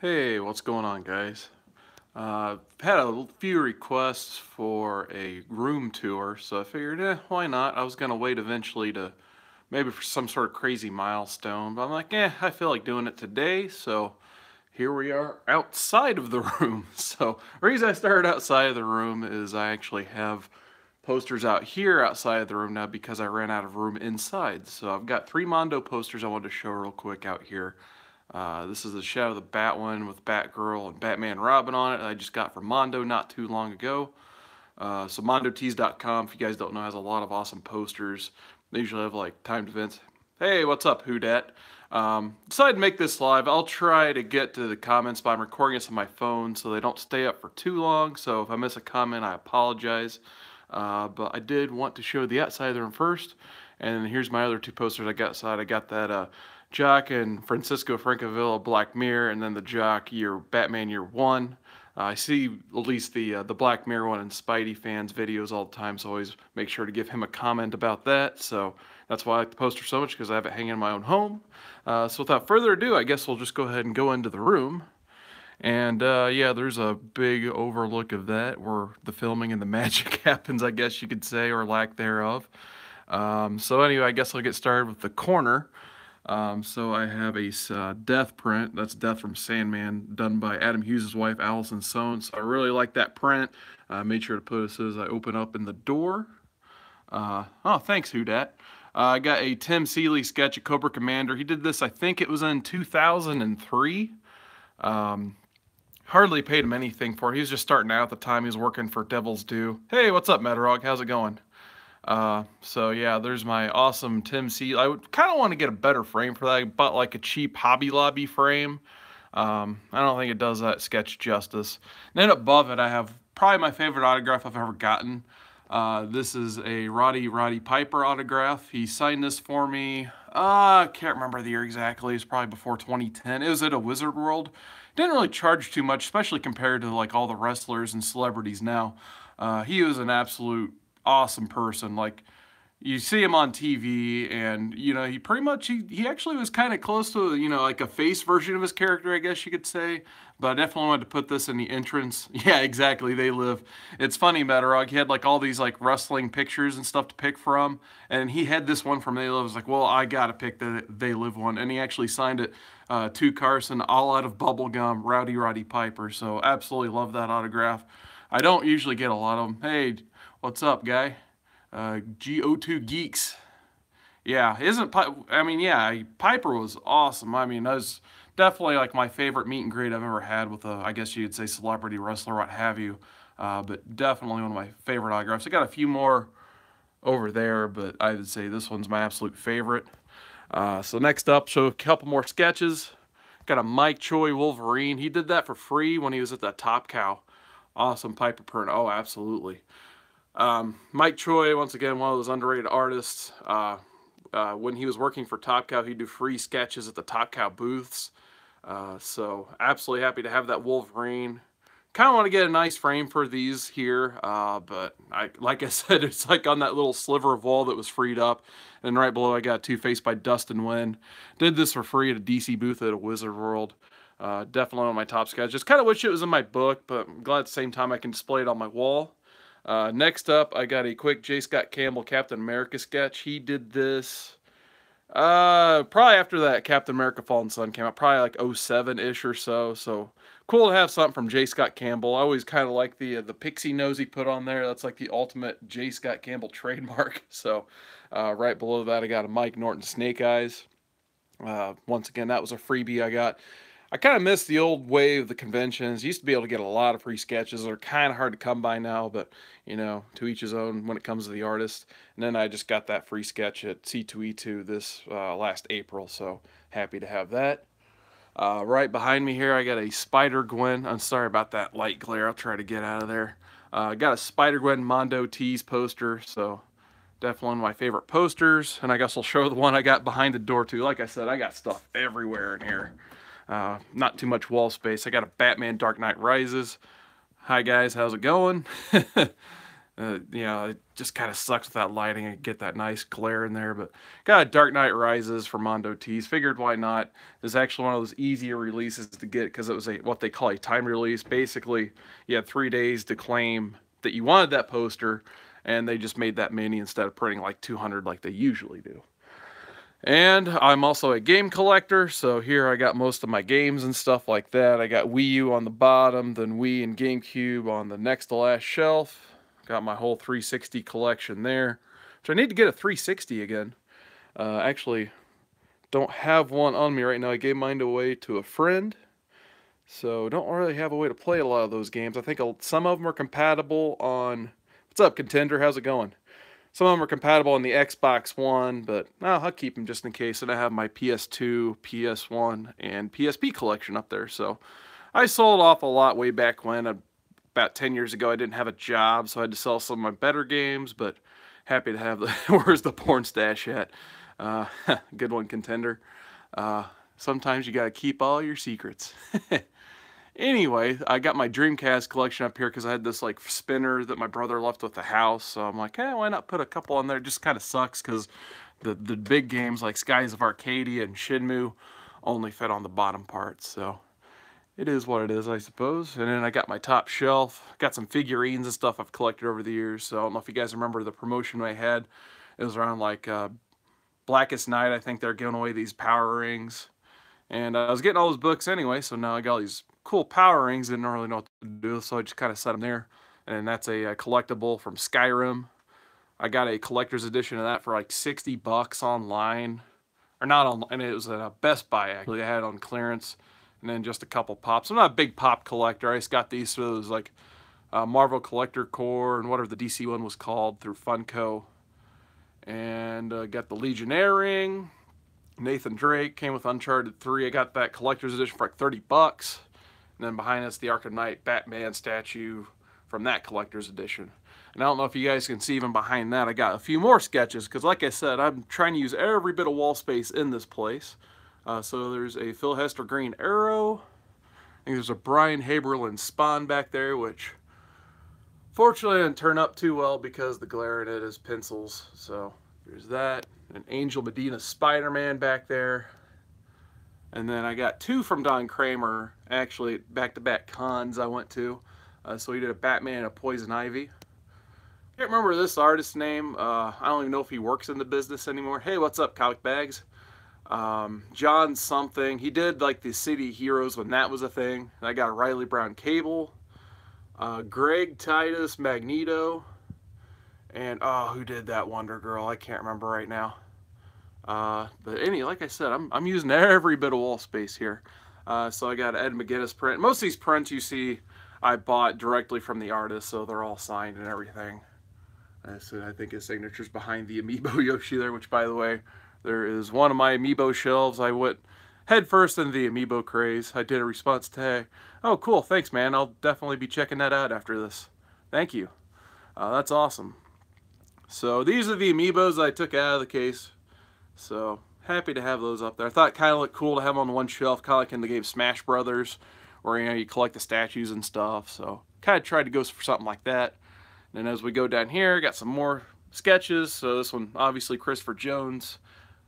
Hey, what's going on, guys? Had a few requests for a room tour, so I figured, why not? I was gonna wait eventually to maybe for some sort of crazy milestone, but I'm like, I feel like doing it today, so here we are outside of the room. So the reason I started outside of the room is I actually have posters out here outside of the room now because I ran out of room inside. So I've got three Mondo posters I wanted to show real quick out here. This is the Shadow of the Bat one with Batgirl and Batman Robin on it. I just got from Mondo not too long ago. So MondoTees.com, if you guys don't know, has a lot of awesome posters. They usually have like timed events. Hey, what's up, Who Dat? Decided to make this live. I'll try to get to the comments, but I'm recording this on my phone so they don't stay up for too long. So if I miss a comment, I apologize. But I did want to show the outside of the room first. And here's my other two posters I got outside. I got that Jock and Francisco Francavilla Black Mirror, and then the Jock Batman Year One. I see at least the Black Mirror one in Spidey fans videos all the time, so I always make sure to give him a comment about that. So that's why I like the poster so much, because I have it hanging in my own home. So without further ado, I guess we'll just go ahead and go into the room. And yeah, there's a big overlook of that where the filming and the magic happens, I guess you could say, or lack thereof. So anyway, I guess I'll get started with the corner. So I have a Death print. That's Death from Sandman, done by Adam Hughes' wife, Allison Sohn. So I really like that print. Made sure to put it as I open up in the door. Oh, thanks, Who Dat. I got a Tim Seeley sketch of Cobra Commander. He did this, I think it was in 2003. Hardly paid him anything for it. He was just starting out at the time. He was working for Devil's Due. Hey, what's up, Metarog? How's it going? So yeah, there's my awesome Tim C. I would kind of want to get a better frame for that. I bought like a cheap Hobby Lobby frame. I don't think it does that sketch justice. And then above it, I have probably my favorite autograph I've ever gotten. This is a Roddy Piper autograph. He signed this for me. I can't remember the year exactly. It's probably before 2010. It was at a Wizard World. Didn't really charge too much, especially compared to like all the wrestlers and celebrities now. He was an absolute awesome person. Like, you see him on TV, and you know, he pretty much he actually was kind of close to, you know, like a face version of his character, I guess you could say. But I definitely wanted to put this in the entrance. Yeah, exactly. They Live. It's funny, Metarog. He had like all these like wrestling pictures and stuff to pick from, and he had this one from They Live. I was like, well, I gotta pick the They Live one, and he actually signed it to Carson, all out of bubblegum, Roddy Piper. So absolutely love that autograph. I don't usually get a lot of them. Hey, what's up, guy? GO2 Geeks. Yeah, yeah, Piper was awesome. I mean, that was definitely like my favorite meet and greet I've ever had with a, I guess you'd say, celebrity wrestler, what have you. But definitely one of my favorite autographs. I got a few more over there, but I would say this one's my absolute favorite. So next up, show a couple more sketches. Got a Mike Choi Wolverine. He did that for free when he was at the Top Cow. Awesome Piper print. Oh, absolutely. Mike Choi, once again, one of those underrated artists. When he was working for Top Cow, he'd do free sketches at the Top Cow booths. So absolutely happy to have that Wolverine. Kind of want to get a nice frame for these here, but like I said, it's like on that little sliver of wall that was freed up. And right below, I got Two-Face by Dustin Nguyen. Did this for free at a DC booth at a Wizard World. Definitely one of my top sketches. Kind of wish it was in my book, but I'm glad at the same time I can display it on my wall. Next up, I got a quick J. Scott Campbell Captain America sketch. He did this probably after that Captain America Fallen Sun came out, probably like 07-ish or so. So cool to have something from J. Scott Campbell. I always kind of like the pixie nose he put on there. That's like the ultimate J. Scott Campbell trademark. So right below that, I got a Mike Norton Snake Eyes. Once again, that was a freebie I got. I kind of miss the old way of the conventions. Used to be able to get a lot of free sketches. They're kind of hard to come by now, but, you know, to each his own when it comes to the artist. And then I just got that free sketch at C2E2 this last April, so happy to have that. Right behind me here, I got a Spider-Gwen. I'm sorry about that light glare. I'll try to get out of there. I got a Spider-Gwen Mondo Tees poster, so definitely one of my favorite posters. And I guess I'll show the one I got behind the door, too. Like I said, I got stuff everywhere in here. Not too much wall space. I got a Batman Dark Knight Rises. Hi guys, how's it going? It just kind of sucks with that lighting and get that nice glare in there. But got a Dark Knight Rises for Mondo Tees. Figured why not. It's actually one of those easier releases to get because it was what they call a time release. Basically, you had 3 days to claim that you wanted that poster, and they just made that many instead of printing like 200 like they usually do. And I'm also a game collector, so here I got most of my games and stuff like that. I got Wii U on the bottom, then Wii and GameCube on the next to last shelf. Got my whole 360 collection there, which I need to get a 360 again. Actually, don't have one on me right now. I gave mine away to a friend, so don't really have a way to play a lot of those games. I think some of them are compatible on... What's up, Contender? How's it going? Some of them are compatible on the Xbox One, but I'll keep them just in case. And I have my PS2, PS1, and PSP collection up there. So I sold off a lot way back when. About 10 years ago, I didn't have a job, so I had to sell some of my better games, but happy to have the... Where's the porn stash at? Good one, Contender. Sometimes you got to keep all your secrets. Anyway, I got my Dreamcast collection up here because I had this like spinner that my brother left with the house. So I'm like, hey, why not put a couple on there? It just kind of sucks because the big games like Skies of Arcadia and Shenmue only fit on the bottom parts. So it is what it is, I suppose. And then I got my top shelf. Got some figurines and stuff I've collected over the years. So I don't know if you guys remember the promotion I had. It was around like Blackest Night. I think they're giving away these power rings. And I was getting all those books anyway, so now I got all these cool power rings. Didn't really know what to do, so I just kind of set them there. And that's a collectible from Skyrim. I got a collector's edition of that for like 60 bucks online. Or not online, and it was at a Best Buy actually. I had it on clearance. And then just a couple pops. I'm not a big pop collector. I just got these through those like Marvel Collector Core and whatever the DC one was called through Funko. And got the Legionnaire ring. Nathan Drake came with Uncharted 3. I got that collector's edition for like 30 bucks. And then behind us, the Arkham Knight Batman statue from that collector's edition. And I don't know if you guys can see even behind that, I got a few more sketches. Because like I said, I'm trying to use every bit of wall space in this place. So there's a Phil Hester Green Arrow. I think there's a Brian Haberlin Spawn back there, which fortunately didn't turn up too well because the glare in it is pencils. So there's that. An Angel Medina Spider-Man back there. And then I got two from Don Kramer, actually back-to-back cons I went to. So he did a Batman and a Poison Ivy. Can't remember this artist's name. I don't even know if he works in the business anymore. Hey, what's up, Comic Bags? John something. He did like the City Heroes when that was a thing. And I got a Riley Brown Cable. Greg Titus Magneto. And who did that Wonder Girl? I can't remember right now. But like I said, I'm using every bit of wall space here. So I got Ed McGuinness print. Most of these prints you see I bought directly from the artist, so they're all signed and everything. So I think his signature's behind the Amiibo Yoshi there, which by the way, there is one of my Amiibo shelves. I went head first into the Amiibo craze. I did a response tag. Oh, cool. Thanks, man. I'll definitely be checking that out after this. Thank you. That's awesome. So these are the Amiibos I took out of the case. So happy to have those up there. I thought it kind of looked cool to have them on one shelf, kind of like in the game Smash Brothers, where you collect the statues and stuff. So kind of tried to go for something like that. And then as we go down here, got some more sketches. So this one, obviously Christopher Jones,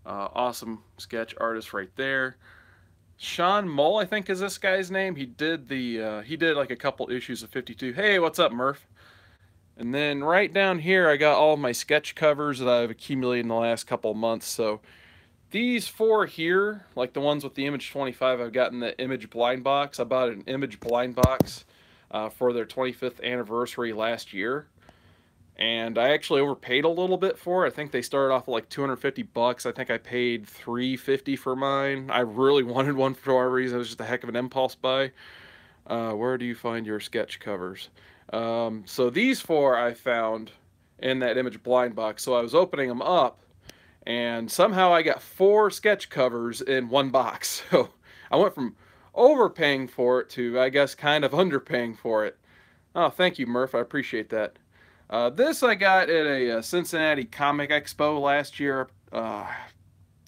awesome sketch artist right there. Sean Mull, I think is this guy's name. He did like a couple issues of 52. Hey, what's up, Murph? And then right down here, I got all my sketch covers that I've accumulated in the last couple of months. So these four here, like the ones with the Image 25, I've gotten the Image blind box. I bought an Image blind box for their 25th anniversary last year. And I actually overpaid a little bit for it. I think they started off at like 250 bucks. I think I paid $350 for mine. I really wanted one for whatever reason. It was just a heck of an impulse buy. Where do you find your sketch covers? So these four I found in that Image blind box. So I was opening them up, and somehow I got 4 sketch covers in one box. So I went from overpaying for it to, I guess, kind of underpaying for it. Oh, thank you, Murph. I appreciate that. This I got at a Cincinnati Comic Expo last year.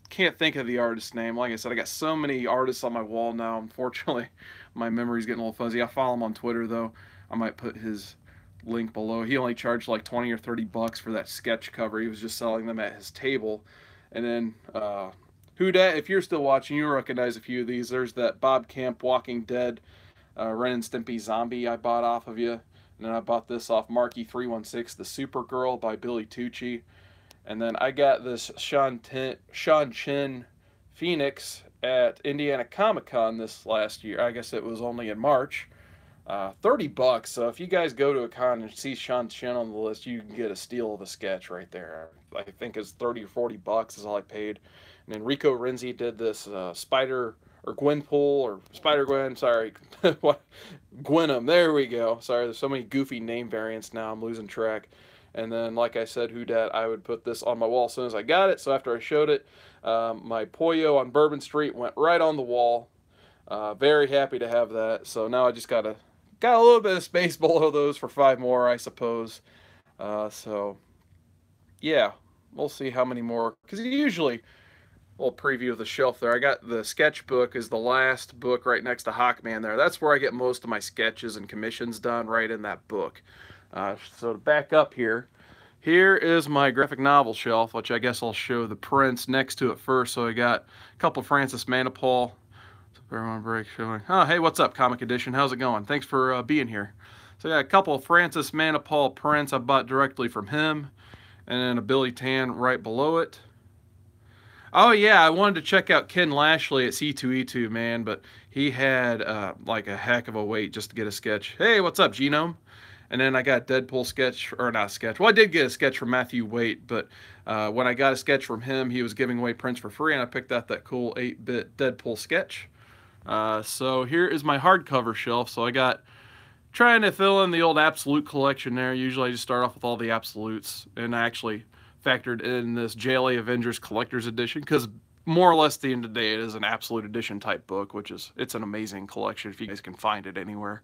Can't think of the artist's name. Like I said, I got so many artists on my wall now. Unfortunately, my memory's getting a little fuzzy. I follow him on Twitter, though. I might put his link below. He only charged like 20 or 30 bucks for that sketch cover. He was just selling them at his table. And then Who Dat, if you're still watching, you recognize a few of these. There's that Bob Camp Walking Dead Ren and Stimpy Zombie I bought off of you. And then I bought this off Marky316, The Supergirl by Billy Tucci. And then I got this Sean Chin Phoenix at Indiana Comic-Con this last year. I guess it was only in March. 30 bucks. So if you guys go to a con and see Sean Chin on the list, you can get a steal of a sketch right there. I think it's 30 or 40 bucks is all I paid. And then Rico Renzi did this Spider or Gwenpool or Spider Gwen. Sorry, what? Gwenum. There we go. Sorry, there's so many goofy name variants now. I'm losing track. And then, like I said, Who Dat, I would put this on my wall as soon as I got it. So after I showed it, my Pollo on Bourbon Street went right on the wall. Very happy to have that. So now I just got a little bit of space below those for 5 more, I suppose. So yeah, we'll see how many more. Because usually, a little preview of the shelf there. I got the sketchbook is the last book right next to Hawkman there. That's where I get most of my sketches and commissions done, right in that book. So to back up here is my graphic novel shelf, which I guess I'll show the prints next to it first. So I got a couple of Francis Manapul. Everyone break showing. Oh, hey, what's up, Comic Edition? How's it going? Thanks for being here. So I got a couple of Francis Manapul prints I bought directly from him, and then a Billy Tan right below it. Oh yeah, I wanted to check out Ken Lashley at C2E2, man, but he had like a heck of a wait just to get a sketch. Hey, what's up, Genome? And then I got Deadpool sketch, or not sketch. Well, I did get a sketch from Matthew Waite, but when I got a sketch from him, he was giving away prints for free, and I picked out that cool 8-bit Deadpool sketch. So here is my hardcover shelf. So I got, trying to fill in the old Absolute collection there. Usually I just start off with all the Absolutes, and I actually factored in this JLA Avengers Collector's Edition, because more or less at the end of the day, it is an Absolute Edition type book, it's an amazing collection if you guys can find it anywhere.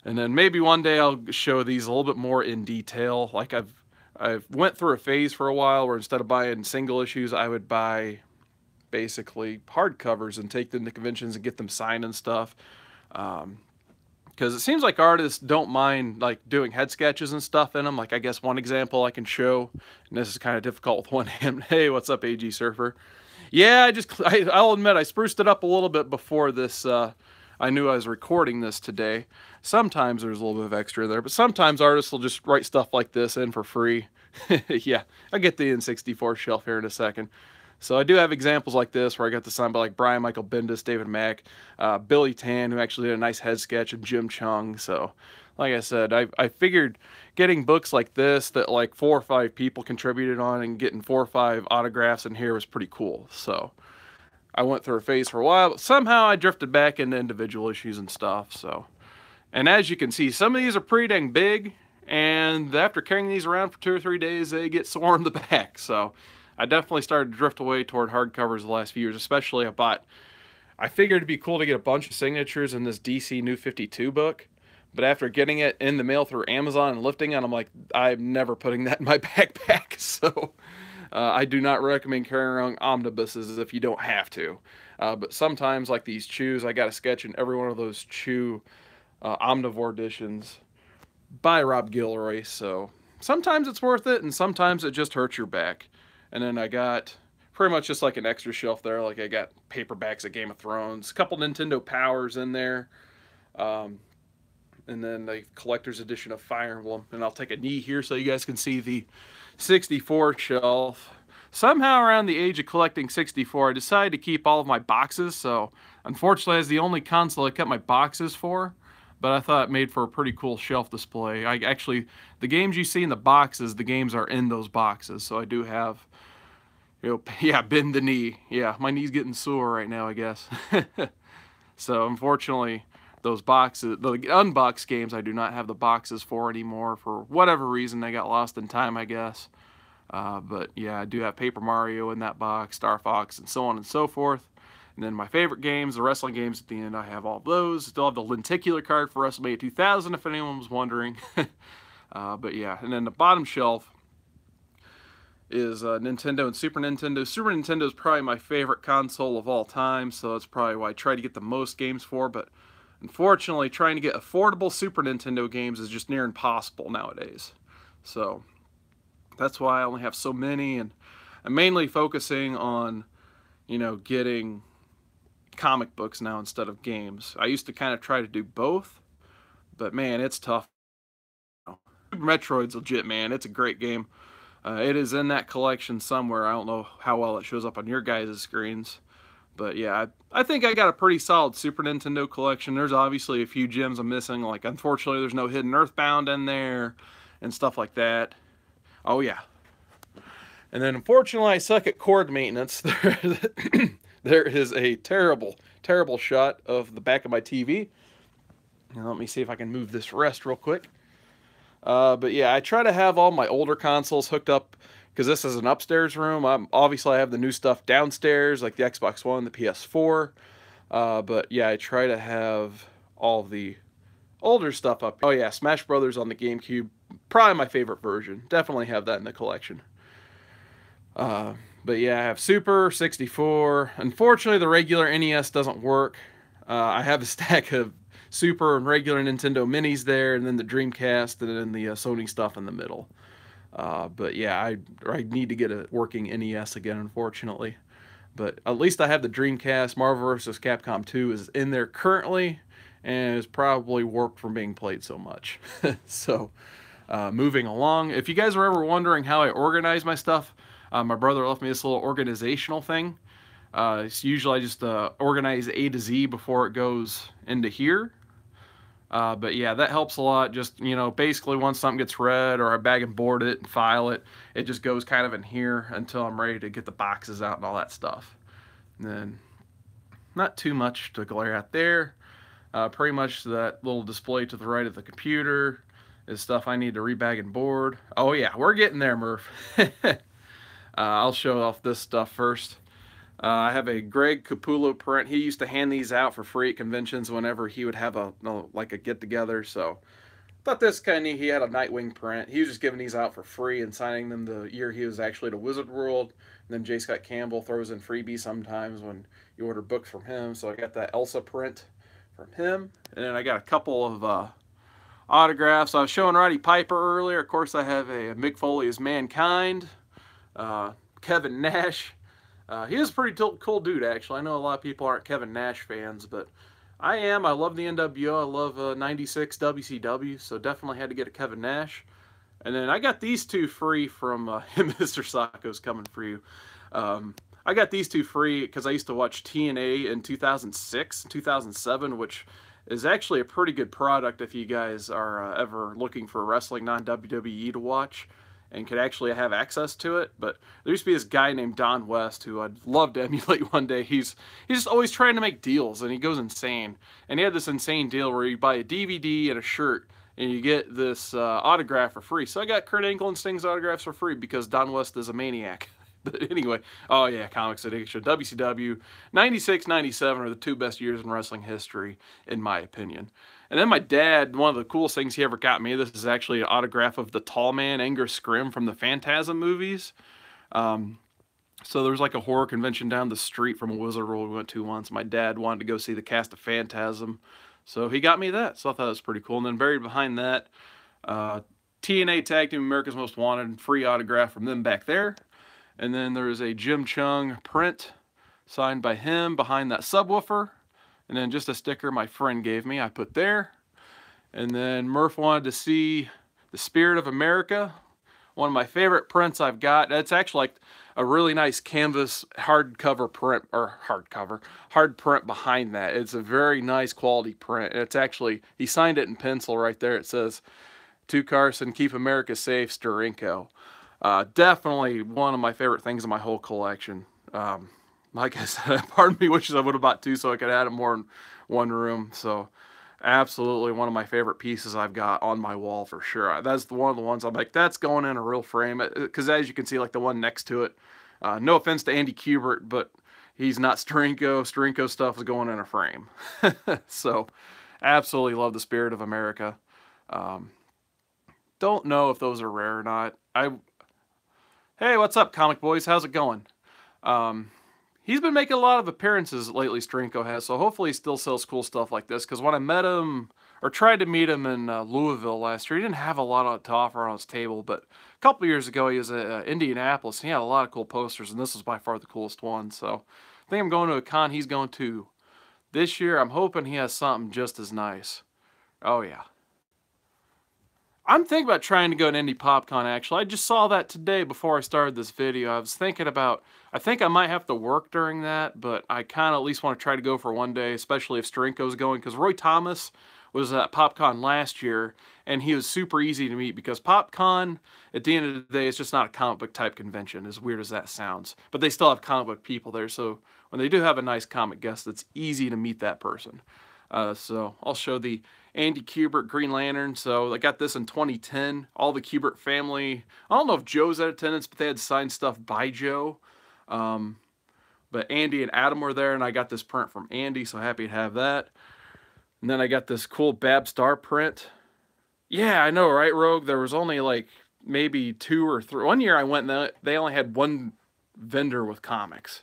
And then maybe one day I'll show these a little bit more in detail. Like I've went through a phase for a while where instead of buying single issues, I would buy basically hardcovers and take them to conventions and get them signed and stuff. Because it seems like artists don't mind like doing head sketches and stuff in them. Like I guess one example I can show, and this is kind of difficult with one hand. Hey, what's up, AG Surfer? Yeah, I'll admit I spruced it up a little bit before this. I knew I was recording this today. Sometimes there's a little bit of extra there, but sometimes artists will just write stuff like this in for free. Yeah, I'll get the N64 shelf here in a second. So I do have examples like this where I got the signed by like Brian Michael Bendis, David Mack, Billy Tan, who actually did a nice head sketch, and Jim Chung. So like I said, I figured getting books like this that like 4 or 5 people contributed on and getting 4 or 5 autographs in here was pretty cool. So I went through a phase for a while, but somehow I drifted back into individual issues and stuff. So, and as you can see, some of these are pretty dang big, and after carrying these around for 2 or 3 days, they get sore in the back. So I definitely started to drift away toward hardcovers the last few years. Especially I figured it'd be cool to get a bunch of signatures in this DC New 52 book, but after getting it in the mail through Amazon and lifting it, I'm like, I'm never putting that in my backpack. So I do not recommend carrying around omnibuses if you don't have to. But sometimes, like these Chews, I got a sketch in every one of those Chew Omnivore editions by Rob Guillory. So sometimes it's worth it, and sometimes it just hurts your back. And then I got pretty much just like an extra shelf there. Like I got paperbacks of Game of Thrones, a couple Nintendo Powers in there, and then the collector's edition of Fire Emblem. And I'll take a knee here so you guys can see the 64 shelf. Somehow around the age of collecting 64, I decided to keep all of my boxes. So unfortunately, it's the only console I kept my boxes for, but I thought it made for a pretty cool shelf display. The games you see in the boxes, the games are in those boxes. So I do have, yeah, bend the knee. Yeah, my knee's getting sore right now, I guess. So unfortunately, those boxes, the unboxed games, I do not have the boxes for anymore for whatever reason. They got lost in time, I guess. But yeah, I do have Paper Mario in that box, Star Fox, and so on and so forth. And then my favorite games, the wrestling games at the end, I have all those. Still have the lenticular card for WrestleMania 2000, if anyone was wondering. But yeah, and then the bottom shelf is Nintendo and Super Nintendo. Super Nintendo is probably my favorite console of all time, so that's probably why I try to get the most games for. But Unfortunately, trying to get affordable Super Nintendo games is just near impossible nowadays. So that's why I only have so many, and I'm mainly focusing on, you know, getting comic books now instead of games. I used to kind of try to do both, but man, it's tough. Super Metroid's legit, man. It's a great game. It is in that collection somewhere. I don't know how well it shows up on your guys' screens. But yeah, I think I got a pretty solid Super Nintendo collection. There's obviously a few gems I'm missing. Like, unfortunately, there's no Hidden Earthbound in there and stuff like that. Oh, yeah. And then, unfortunately, I suck at cord maintenance. There is a terrible, terrible shot of the back of my TV. Now, let me see if I can move this rest real quick. But yeah, I try to have all my older consoles hooked up because this is an upstairs room. Obviously I have the new stuff downstairs, like the Xbox One, the PS4. But yeah, I try to have all the older stuff up. Oh yeah, Smash Brothers on the GameCube, probably my favorite version. Definitely have that in the collection. But yeah, I have Super 64. Unfortunately, the regular NES doesn't work. I have a stack of Super and regular Nintendo Minis there, and then the Dreamcast, and then the Sony stuff in the middle. But yeah, I need to get a working NES again, unfortunately. But at least I have the Dreamcast. Marvel vs. Capcom 2 is in there currently, and is probably warped from being played so much. So, moving along. If you guys are ever wondering how I organize my stuff, my brother left me this little organizational thing. It's usually I just organize A to Z before it goes into here. But yeah, that helps a lot. Just, you know, basically once something gets read or I bag and board it and file it, it just goes kind of in here until I'm ready to get the boxes out and all that stuff. And then not too much to glare at there. Pretty much that little display to the right of the computer is stuff I need to rebag and board. Oh yeah, we're getting there, Murph. I'll show off this stuff first. I have a Greg Capullo print. He used to hand these out for free at conventions whenever he would have like a get-together. So thought this kind of neat. He had a Nightwing print. He was just giving these out for free and signing them the year he was actually to Wizard World. And then J. Scott Campbell throws in freebies sometimes when you order books from him. So I got that Elsa print from him. And then I got a couple of autographs. I was showing Roddy Piper earlier. Of course, I have a Mick Foley as Mankind. Kevin Nash. He is a pretty cool dude, actually. I know a lot of people aren't Kevin Nash fans, but I am. I love the NWO. I love 96 WCW, so definitely had to get a Kevin Nash. And then I got these two free from Mr. Sacco's coming for you. I got these two free because I used to watch TNA in 2006 and 2007, which is actually a pretty good product if you guys are ever looking for wrestling non-WWE to watch and could actually have access to it. But there used to be this guy named Don West who I'd love to emulate one day. He's just always trying to make deals, and he goes insane. And he had this insane deal where you buy a DVD and a shirt, and you get this autograph for free. So I got Kurt Angle and Sting's autographs for free because Don West is a maniac. But anyway, oh yeah, Comics Addiction. WCW, 96, 97 are the two best years in wrestling history, in my opinion. And then my dad, one of the coolest things he ever got me, this is actually an autograph of the tall man, Angus Scrimm, from the Phantasm movies. So there's like a horror convention down the street from a Wizard World we went to once. My dad wanted to go see the cast of Phantasm, so he got me that. So I thought that was pretty cool. And then buried behind that, TNA Tag Team America's Most Wanted, free autograph from them back there. And then there's a Jim Chung print signed by him behind that subwoofer. And then just a sticker my friend gave me, I put there. And then Murph wanted to see the Spirit of America. One of my favorite prints I've got. It's actually like a really nice canvas hardcover print, or hard print behind that. It's a very nice quality print. It's actually, he signed it in pencil right there. It says, "To Carson, keep America safe, Steranko." Definitely one of my favorite things in my whole collection. Like I said, part of me wishes I would have bought two so I could add them more in one room. So absolutely one of my favorite pieces I've got on my wall for sure. That's one of the ones I'm like, that's going in a real frame. Because as you can see, like the one next to it, no offense to Andy Kubert, but he's not Steranko. Steranko stuff is going in a frame. So absolutely love the Spirit of America. Don't know if those are rare or not. Hey, what's up, Comic Boys? How's it going? he's been making a lot of appearances lately, Strinko has, so hopefully he still sells cool stuff like this, because when I met him, or tried to meet him in Louisville last year, he didn't have a lot to offer on his table, but a couple years ago he was at Indianapolis, and he had a lot of cool posters, and this was by far the coolest one, so I think I'm going to a con he's going to this year. I'm hoping he has something just as nice. Oh yeah. I'm thinking about trying to go to Indy PopCon, actually. I just saw that today before I started this video. I was thinking about, I think I might have to work during that, but I kind of at least want to try to go for one day, especially if Strinko's going, because Roy Thomas was at PopCon last year, and he was super easy to meet, because PopCon, at the end of the day, it's just not a comic book type convention, as weird as that sounds. But they still have comic book people there, so when they do have a nice comic guest, it's easy to meet that person. So I'll show the Andy Kubert Green Lantern. So I got this in 2010. All the Kubert family. I don't know if Joe's at attendance, but they had signed stuff by Joe. But Andy and Adam were there, and I got this print from Andy, so happy to have that. And then I got this cool Bab Star print. Yeah, I know, right, Rogue? There was only like maybe 2 or 3. One year I went and they only had one vendor with comics.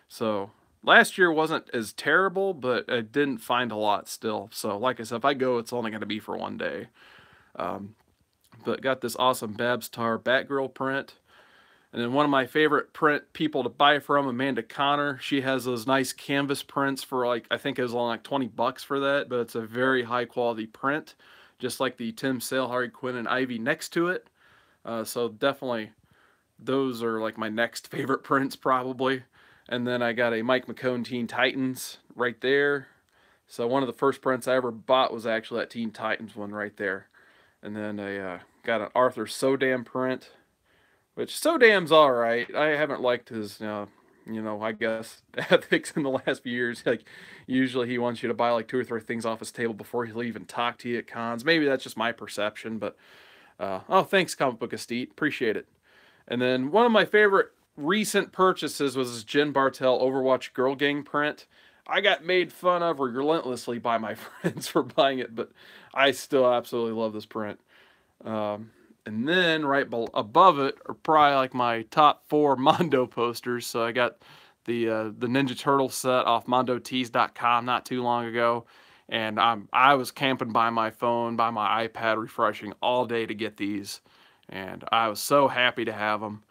So last year wasn't as terrible, but I didn't find a lot still. So like I said, if I go, it's only going to be for one day. But got this awesome Bab Star Batgirl print. And then one of my favorite print people to buy from, Amanda Connor. She has those nice canvas prints for like, I think it was only like 20 bucks for that, but it's a very high quality print. Just like the Tim Sale, Harley Quinn, and Ivy next to it. So definitely those are like my next favorite prints probably. And then I got a Mike McKone Teen Titans right there. So one of the first prints I ever bought was actually that Teen Titans one right there. And then I got an Arthur Sodam print, which Sodam's alright. I haven't liked his, I guess, ethics in the last few years. Like, usually he wants you to buy like 2 or 3 things off his table before he'll even talk to you at cons. Maybe that's just my perception, but, oh, thanks, Comic Book Estate. Appreciate it. And then one of my favorite recent purchases was this Jen Bartel Overwatch Girl Gang print. I got made fun of relentlessly by my friends for buying it, but I still absolutely love this print. And then right above it are probably like my top 4 Mondo posters. So I got the Ninja Turtle set off MondoTees.com not too long ago, and I was camping by my phone, by my iPad, refreshing all day to get these, and I was so happy to have them.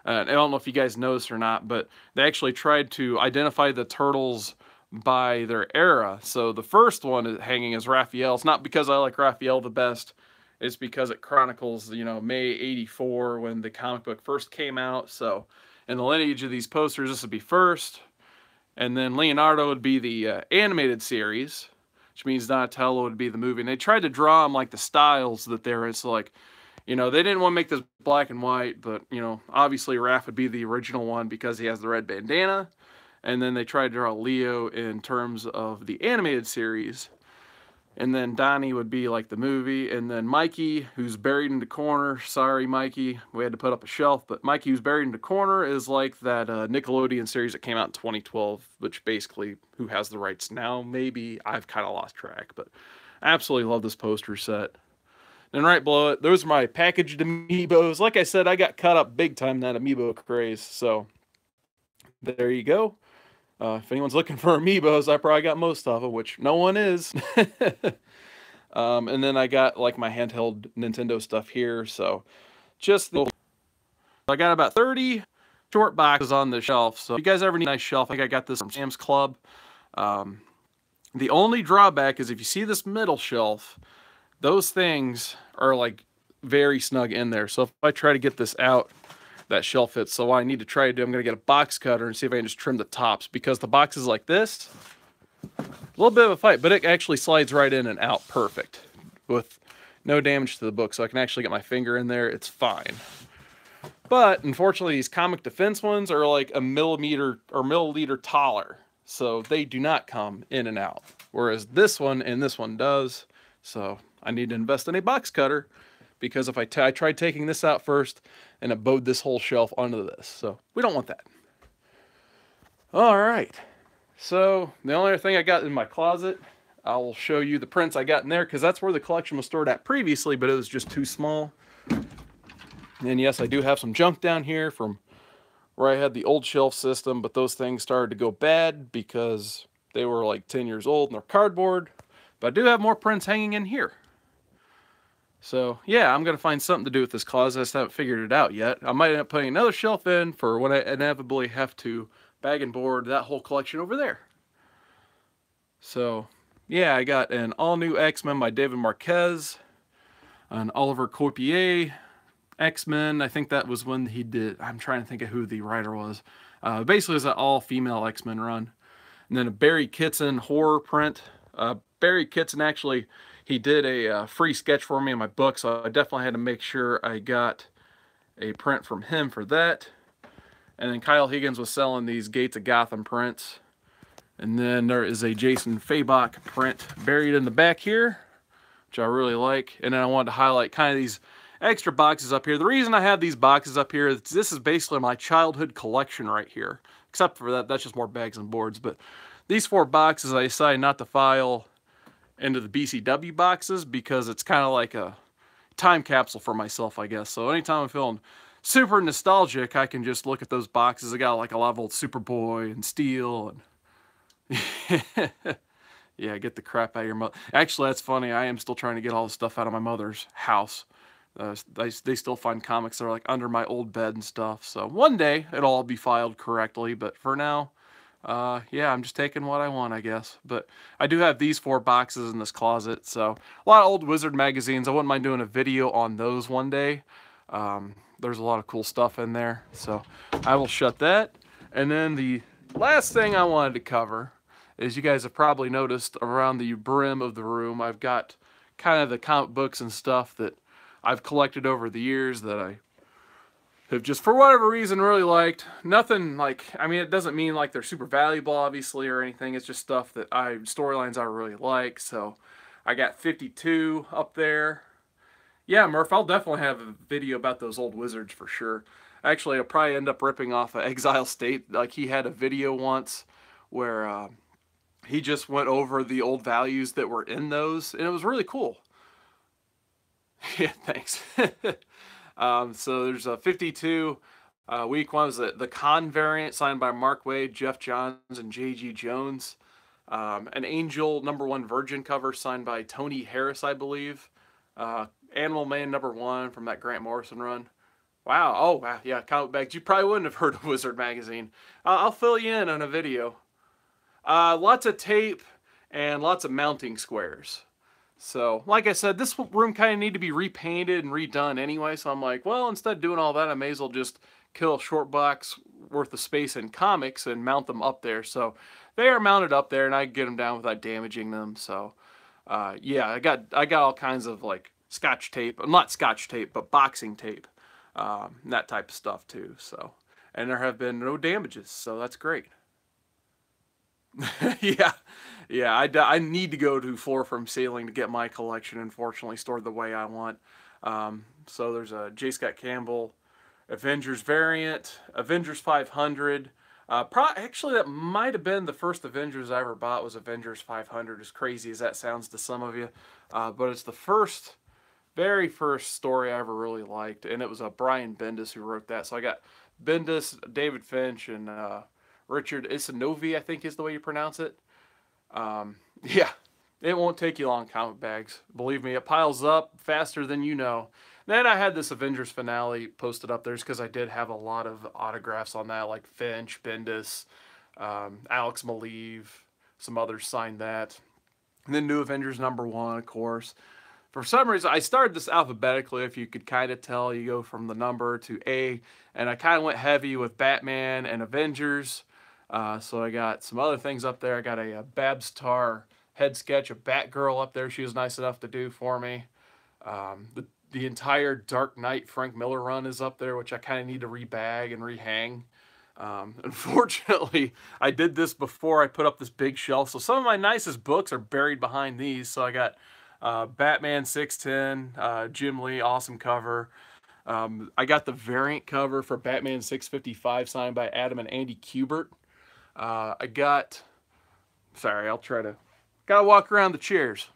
I don't know if you guys noticed or not, but they actually tried to identify the turtles by their era. So the first one hanging is Raphael. It's not because I like Raphael the best. It's because it chronicles, May '84 when the comic book first came out. So in the lineage of these posters, this would be first. And then Leonardo would be the animated series, which means Donatello would be the movie. And they tried to draw them like the styles that they're in. So like, they didn't want to make this black and white, but, obviously Raph would be the original one because he has the red bandana. And then they tried to draw Leo in terms of the animated series. And then Donnie would be like the movie. And then Mikey, who's buried in the corner. Sorry, Mikey. We had to put up a shelf. But Mikey, who's buried in the corner, is like that Nickelodeon series that came out in 2012, which basically, who has the rights now? Maybe. I've kind of lost track. But I absolutely love this poster set. And right below it, those are my packaged amiibos. Like I said, I got caught up big time in that amiibo craze. So there you go. If anyone's looking for amiibos, I probably got most of them, which no one is. And then I got like my handheld Nintendo stuff here. So I got about 30 short boxes on the shelf. So if you guys ever need a nice shelf, I think I got this from Sam's Club. The only drawback is if you see this middle shelf, those things are like very snug in there. So if I try to get this out, that shelf fits. So what I need to try to do, I'm going to get a box cutter and see if I can just trim the tops, because the box is like this. A little bit of a fight, but it actually slides right in and out perfect with no damage to the book. So I can actually get my finger in there. It's fine. But unfortunately, these Comic Defense ones are like a millimeter or milliliter taller. So they do not come in and out. Whereas this one and this one does. So I need to invest in a box cutter, because if I tried taking this out first and it bowed this whole shelf onto this. So we don't want that. All right. So the only other thing I got in my closet, I'll show you the prints I got in there, because that's where the collection was stored at previously, but it was just too small. And yes, I do have some junk down here from where I had the old shelf system, but those things started to go bad because they were like 10 years old and they're cardboard. But I do have more prints hanging in here. So yeah, I'm going to find something to do with this closet. I just haven't figured it out yet. I might end up putting another shelf in for when I inevitably have to bag and board that whole collection over there. So yeah, I got an all-new X-Men by David Marquez, an Oliver Coipelier X-Men. I think that was when he did, I'm trying to think of who the writer was. Basically, it's an all-female X-Men run. And then a Barry Kitson horror print. Barry Kitson actually, he did a free sketch for me in my book, so I definitely had to make sure I got a print from him for that. And then Kyle Higgins was selling these Gates of Gotham prints. And then there is a Jason Fabok print buried in the back here, which I really like. And then I wanted to highlight kind of these extra boxes up here. The reason I have these boxes up here is this is basically my childhood collection right here. Except for that, that's just more bags and boards. But these 4 boxes I decided not to file into the BCW boxes because it's kind of like a time capsule for myself, I guess. So anytime I'm feeling super nostalgic, I can just look at those boxes. I got like a lot of old Superboy and Steel and yeah, get the crap out of your mother. Actually, that's funny. I am still trying to get all the stuff out of my mother's house. They still find comics that are like under my old bed and stuff. So one day it'll all be filed correctly. But for now, yeah, I'm just taking what I want, I guess. But I do have these 4 boxes in this closet. So a lot of old Wizard magazines. I wouldn't mind doing a video on those one day. There's a lot of cool stuff in there. So I will shut that. And then the last thing I wanted to cover, as you guys have probably noticed around the brim of the room, I've got kind of the comic books and stuff that I've collected over the years that I have just for whatever reason really liked. Nothing like, I mean, it doesn't mean like they're super valuable obviously or anything. It's just stuff that storylines I really like. So I got 52 up there. Yeah, Murph, I'll definitely have a video about those old Wizards for sure. Actually, I'll probably end up ripping off of Exile State. Like he had a video once where he just went over the old values that were in those, and it was really cool. Yeah, thanks. So there's a 52. Week 1 was the Con variant signed by Mark Waid, Jeff Johns, and J.G. Jones. An Angel #1 Virgin cover signed by Tony Harris, I believe. Animal Man #1 from that Grant Morrison run. Wow. Oh, wow. Yeah, comic bags. You probably wouldn't have heard of Wizard magazine. I'll fill you in on a video. Lots of tape and lots of mounting squares. So, like I said, this room kind of need to be repainted and redone anyway. So I'm like, well, instead of doing all that, I may as well just kill a short box worth of space in comics and mount them up there. So they are mounted up there, and I can get them down without damaging them. So, yeah, I got all kinds of like Scotch tape, not Scotch tape, but boxing tape, that type of stuff too. So, and there have been no damages, so that's great. Yeah, I need to go to Floor From Ceiling to get my collection, unfortunately, stored the way I want. So there's a J. Scott Campbell Avengers variant, Avengers 500. Actually, that might have been the first Avengers I ever bought was Avengers 500, as crazy as that sounds to some of you. But it's the very first story I ever really liked, and it was Brian Bendis who wrote that. So I got Bendis, David Finch, and Richard Isinovi, I think is the way you pronounce it. Yeah, it won't take you long, comic bags. Believe me, it piles up faster than you know. Then I had this Avengers finale posted up there because I did have a lot of autographs on that, like Finch, Bendis, Alex Maleev, some others signed that. And then New Avengers #1, of course. For some reason, I started this alphabetically, if you could kind of tell. You go from the number to A, and I kind of went heavy with Batman and Avengers. So I got some other things up there. I got a Babs Tarr head sketch of Batgirl up there. She was nice enough to do for me. The entire Dark Knight Frank Miller run is up there, which I kind of need to rebag and rehang. Unfortunately, I did this before I put up this big shelf, so some of my nicest books are buried behind these. So I got Batman 610, Jim Lee, awesome cover. I got the variant cover for Batman 655 signed by Adam and Andy Kubert. Sorry, gotta walk around the chairs.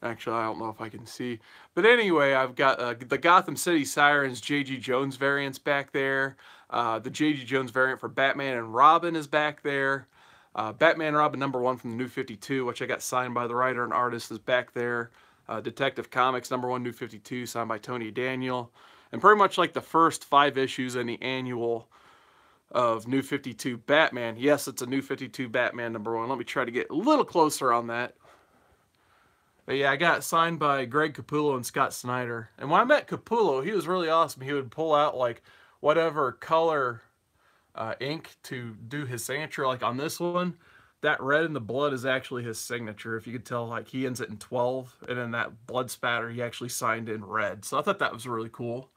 Actually, I don't know if I can see. But anyway, I've got the Gotham City Sirens J.G. Jones variants back there. The J.G. Jones variant for Batman and Robin is back there. Batman and Robin #1 from the New 52, which I got signed by the writer and artist, is back there. Detective Comics #1 New 52, signed by Tony Daniel. And pretty much like the first 5 issues in the annual of New 52 Batman. Yes, it's a New 52 Batman #1. Let me try to get a little closer on that. But yeah, I got signed by Greg Capullo and Scott Snyder. And when I met Capullo, he was really awesome. He would pull out like whatever color ink to do his signature. Like on this one, that red in the blood is actually his signature. If you could tell, like he ends it in 12, and then that blood spatter he actually signed in red. So I thought that was really cool.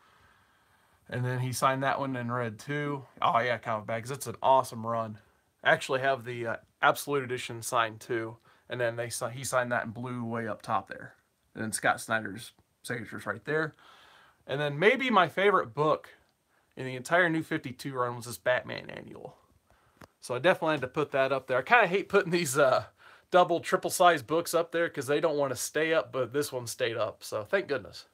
And then he signed that one in red too. Oh yeah, Comic Bags. It's an awesome run. I actually have the Absolute Edition signed too. And then he signed that in blue way up top there. And then Scott Snyder's signature's right there. And then maybe my favorite book in the entire New 52 run was this Batman annual. So I definitely had to put that up there. I kind of hate putting these double, triple size books up there because they don't want to stay up, but this one stayed up. So thank goodness.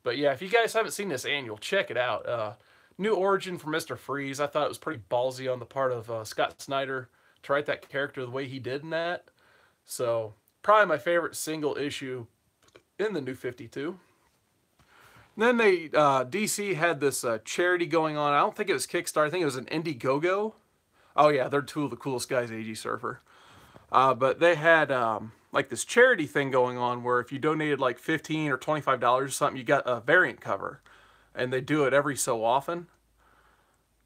But yeah, if you guys haven't seen this annual, check it out. New origin for Mr. Freeze. I thought it was pretty ballsy on the part of Scott Snyder to write that character the way he did in that. So, probably my favorite single issue in the New 52. And then DC had this charity going on. I don't think it was Kickstarter. I think it was an Indiegogo. Oh yeah, they're two of the coolest guys, AG Surfer. But they had like this charity thing going on where if you donated like $15 or $25 or something, you got a variant cover. And they do it every so often.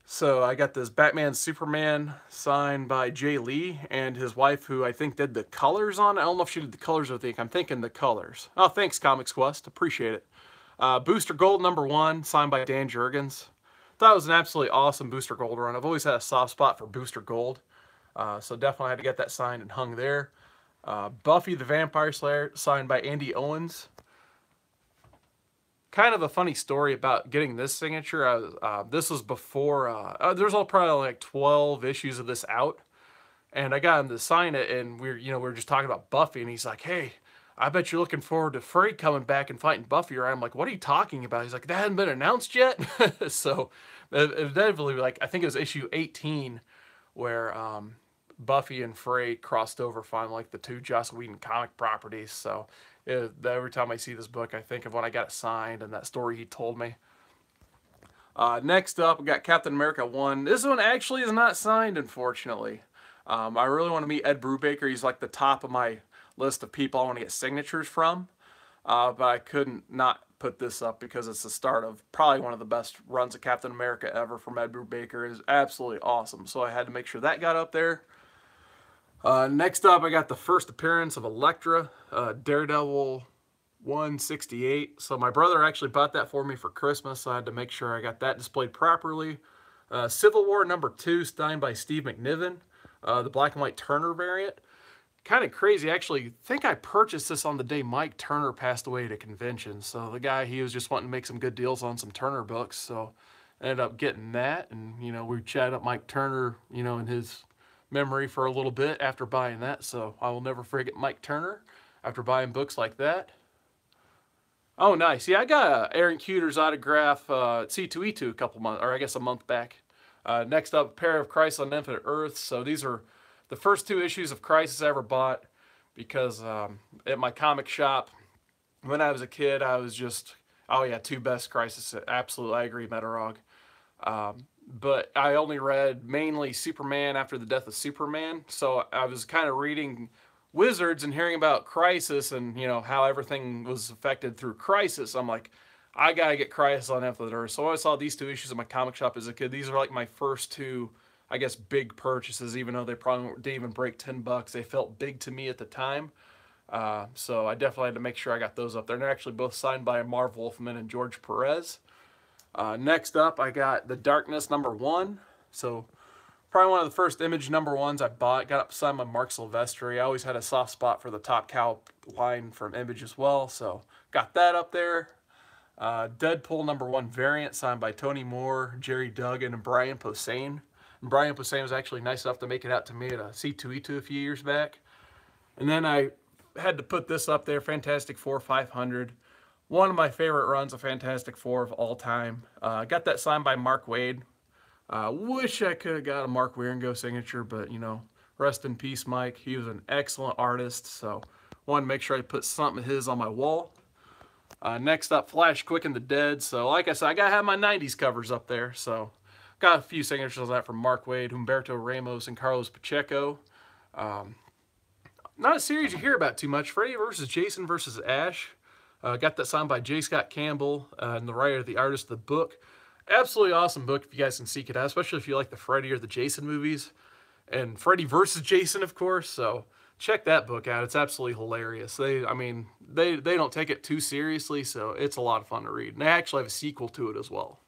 So I got this Batman Superman signed by Jay Lee and his wife, who I think did the colors on it. I don't know if she did the colors or the ink. I'm thinking the colors. Oh, thanks, Comics Quest. Appreciate it. Booster Gold #1, signed by Dan Jurgens. Thought it was an absolutely awesome Booster Gold run. I've always had a soft spot for Booster Gold. So definitely had to get that signed and hung there. Buffy the Vampire Slayer, signed by Andy Owens. Kind of a funny story about getting this signature. This was before, there's probably like 12 issues of this out. And I got him to sign it, and we were just talking about Buffy, and he's like, hey, I bet you're looking forward to Freddy coming back and fighting Buffy, right? I'm like, what are you talking about? He's like, that hadn't been announced yet? So, evidently, like, I think it was issue 18 where Buffy and Freddy crossed over finally, like the two Joss Whedon comic properties. So, every time I see this book, I think of when I got it signed and that story he told me. Next up, we got Captain America 1. This one actually is not signed, unfortunately. I really want to meet Ed Brubaker. He's like the top of my list of people I want to get signatures from. But I couldn't not put this up because it's the start of probably one of the best runs of Captain America ever from Ed Brubaker. It is absolutely awesome. So I had to make sure that got up there. Next up, I got the first appearance of Elektra, Daredevil 168. So my brother actually bought that for me for Christmas, so I had to make sure I got that displayed properly. Civil War #2, signed by Steve McNiven, the black and white Turner variant. Kind of crazy, actually. I think I purchased this on the day Mike Turner passed away at a convention. So the guy, he was just wanting to make some good deals on some Turner books, so I ended up getting that. And, we chatted up Mike Turner, in his memory for a little bit after buying that, so I will never forget Mike Turner after buying books like that. Oh, nice. Yeah, I got Aaron Kuder's autograph at C2E2 a couple months, or I guess a month back. Next up, a pair of Crisis on Infinite Earths. So these are the first 2 issues of Crisis I ever bought because at my comic shop, when I was a kid, I was just, oh yeah, 2 best Crisis. Absolutely, I agree, Metarog. But I only read mainly Superman after the death of Superman. So I was kind of reading Wizards and hearing about Crisis and, how everything was affected through Crisis. I'm like, I gotta get Crisis on Infinite Earth. So I saw these 2 issues in my comic shop as a kid. These are like my first 2, I guess, big purchases, even though they probably didn't even break $10. They felt big to me at the time. So I definitely had to make sure I got those up there. And they're actually both signed by Marv Wolfman and George Perez. Next up, I got The Darkness #1. So probably one of the first Image #1s I bought. Got up signed by Mark Silvestri. I always had a soft spot for the Top Cow line from Image as well, so got that up there. Deadpool #1 variant signed by Tony Moore, Jerry Duggan, and Brian Posehn. And Brian Posehn was actually nice enough to make it out to me at a C2E2 a few years back. And then I had to put this up there. Fantastic Four 500. One of my favorite runs of Fantastic Four of all time. Got that signed by Mark Waid. Wish I could have got a Mark Wieringo signature, but you know, rest in peace, Mike. He was an excellent artist, so wanted to make sure I put something of his on my wall. Next up, Flash Quick and the Dead. So like I said, I gotta have my 90s covers up there. So got a few signatures on that from Mark Waid, Humberto Ramos, and Carlos Pacheco. Not a series you hear about too much. Freddy versus Jason versus Ash. Got that signed by J. Scott Campbell, and the writer, the artist of the book. Absolutely awesome book if you guys can seek it out, especially if you like the Freddy or the Jason movies. And Freddy versus Jason, of course, so check that book out. It's absolutely hilarious. They don't take it too seriously, so it's a lot of fun to read. And they actually have a sequel to it as well.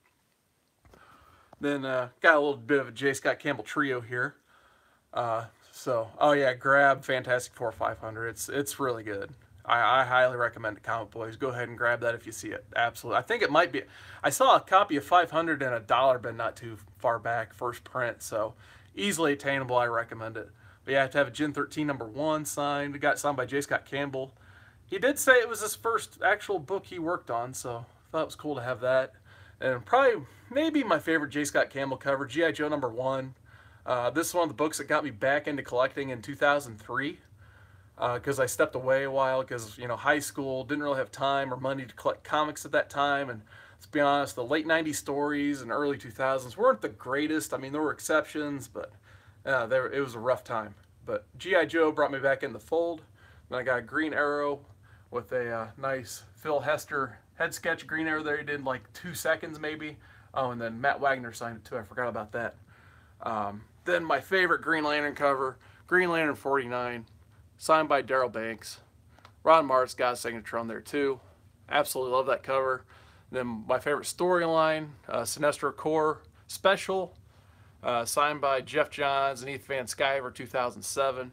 Then got a little bit of a J. Scott Campbell trio here. Oh yeah, grab Fantastic Four 500. It's really good. I highly recommend it, Comic Boys. Go ahead and grab that if you see it. Absolutely. I think it might be. I saw a copy of 500 in a dollar bin not too far back, first print, so easily attainable. I recommend it. But yeah, I have to have a Gen 13 #1 signed. It got signed by J. Scott Campbell. He did say it was his first actual book he worked on, so I thought it was cool to have that. And probably, maybe my favorite J. Scott Campbell cover, G.I. Joe #1. This is one of the books that got me back into collecting in 2003. Because I stepped away a while because, you know, high school, didn't really have time or money to collect comics at that time. And let's be honest, the late 90s stories and early 2000s weren't the greatest. I mean, there were exceptions, but it was a rough time. But G.I. Joe brought me back in the fold. Then I got a Green Arrow with a nice Phil Hester head sketch Green Arrow there. He did in like 2 seconds maybe. Oh, and then Matt Wagner signed it too. I forgot about that. Then my favorite Green Lantern cover, Green Lantern 49. Signed by Darryl Banks. Ron Mart's got a signature on there too. Absolutely love that cover. Then my favorite storyline, Sinestro Corps Special, signed by Jeff Johns and Ethan Van Sciver, 2007.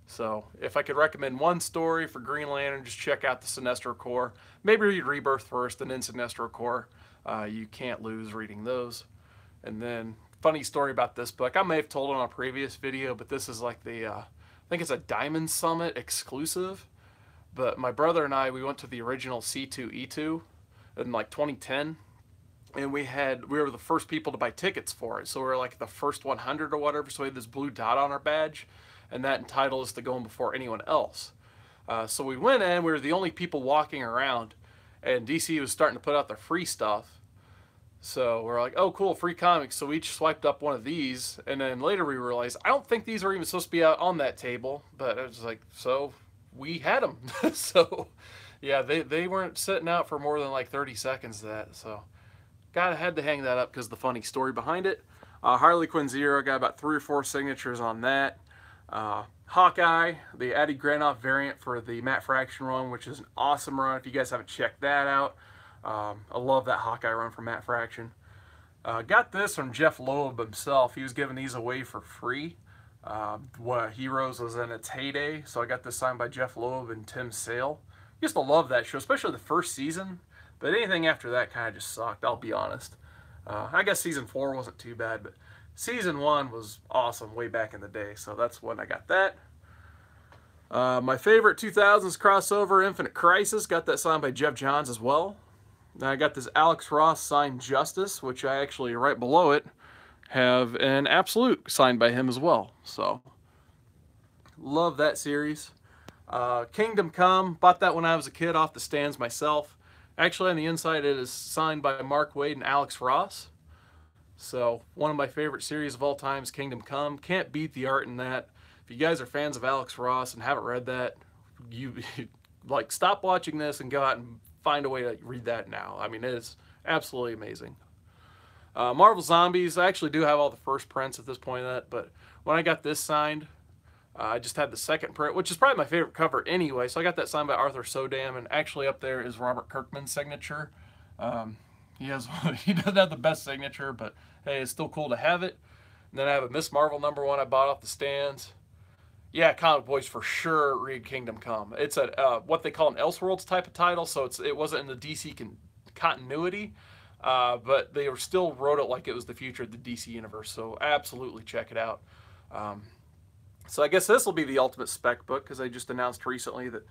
So if I could recommend one story for Green Lantern, just check out the Sinestro Corps. Maybe read Rebirth first and then Sinestro Corps. You can't lose reading those. And then, funny story about this book. I may have told it on a previous video, but this is like the... I think it's a Diamond Summit exclusive, but my brother and I, we went to the original C2E2 in like 2010, and we were the first people to buy tickets for it, so we were like the first 100 or whatever, so we had this blue dot on our badge, and that entitled us to go in before anyone else. So we went in, we were the only people walking around, and DC was starting to put out their free stuff. So we're like, oh cool, free comics. So we each swiped up one of these, and then later we realized, I don't think these are even supposed to be out on that table, but it was like, so we had them. So yeah, they weren't sitting out for more than like 30 seconds of that. So had to hang that up because of the funny story behind it. Harley Quinn Zero, got about 3 or 4 signatures on that. Hawkeye, the Adi Granoff variant for the Matt Fraction run, which is an awesome run if you guys haven't checked that out. I love that Hawkeye run from Matt Fraction. Got this from Jeff Loeb himself. He was giving these away for free. Heroes was in its heyday, so I got this signed by Jeff Loeb and Tim Sale. Used to love that show, especially the first season, but anything after that kind of just sucked, I'll be honest. I guess season 4 wasn't too bad, but season 1 was awesome way back in the day, so that's when I got that. My favorite 2000s crossover, Infinite Crisis, got that signed by Jeff Johns as well. Now I got this Alex Ross signed Justice, which I actually, right below it, have an Absolute signed by him as well. So, love that series. Kingdom Come, bought that when I was a kid off the stands myself. Actually, on the inside, it is signed by Mark Waid and Alex Ross. So, one of my favorite series of all time is Kingdom Come. Can't beat the art in that. If you guys are fans of Alex Ross and haven't read that, you like stop watching this and go out and find a way to read that now. I mean, it is absolutely amazing. Marvel Zombies, I actually do have all the first prints at this point of that, but when I got this signed, I just had the second print, which is probably my favorite cover anyway, so I got that signed by Arthur Sodam, and actually up there is Robert Kirkman's signature. He doesn't have the best signature, but hey, it's still cool to have it. And then I have a Miss Marvel #1 I bought off the stands. Yeah, Comic Boys for sure read Kingdom Come. It's a what they call an Elseworlds type of title, so it wasn't in the DC continuity, but they still wrote it like it was the future of the DC universe. So absolutely check it out. So I guess this will be the ultimate spec book because they just announced recently that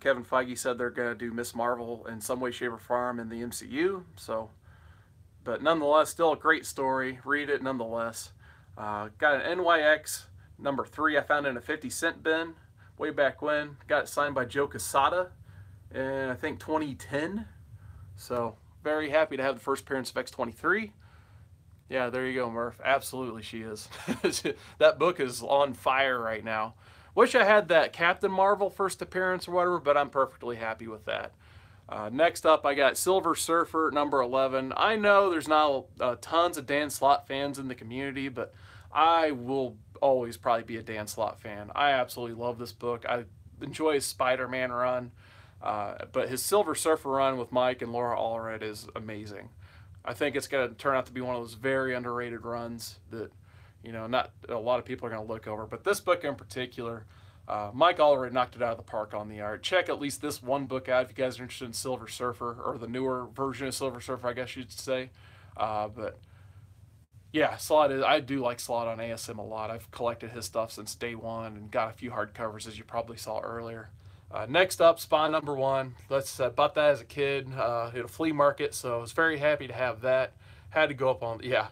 Kevin Feige said they're going to do Miss Marvel in some way, shape, or form in the MCU. So, but nonetheless, still a great story. Read it nonetheless. Got an NYX #3 I found in a 50-cent bin way back when. Got it signed by Joe Quesada in I think 2010. So very happy to have the first appearance of X-23. Yeah, there you go, Murph. Absolutely, she is. That book is on fire right now. Wish I had that Captain Marvel first appearance or whatever, but I'm perfectly happy with that. Next up, I got Silver Surfer #11. I know there's not tons of Dan Slott fans in the community, but I will always probably be a Dan Slott fan. I absolutely love this book. I enjoy his Spider-Man run, but his Silver Surfer run with Mike and Laura Allred is amazing. I think it's going to turn out to be one of those very underrated runs that, you know, not a lot of people are going to look over. But this book in particular, Mike Allred knocked it out of the park on the art. Check at least this one book out if you guys are interested in Silver Surfer, or the newer version of Silver Surfer, I guess you'd say. But yeah, Slott I do like Slott on ASM a lot. I've collected his stuff since day one and got a few hardcovers, as you probably saw earlier. Next up, Spawn #1. Let's bought that as a kid at a flea market, so I was very happy to have that. Had to go up on, yeah,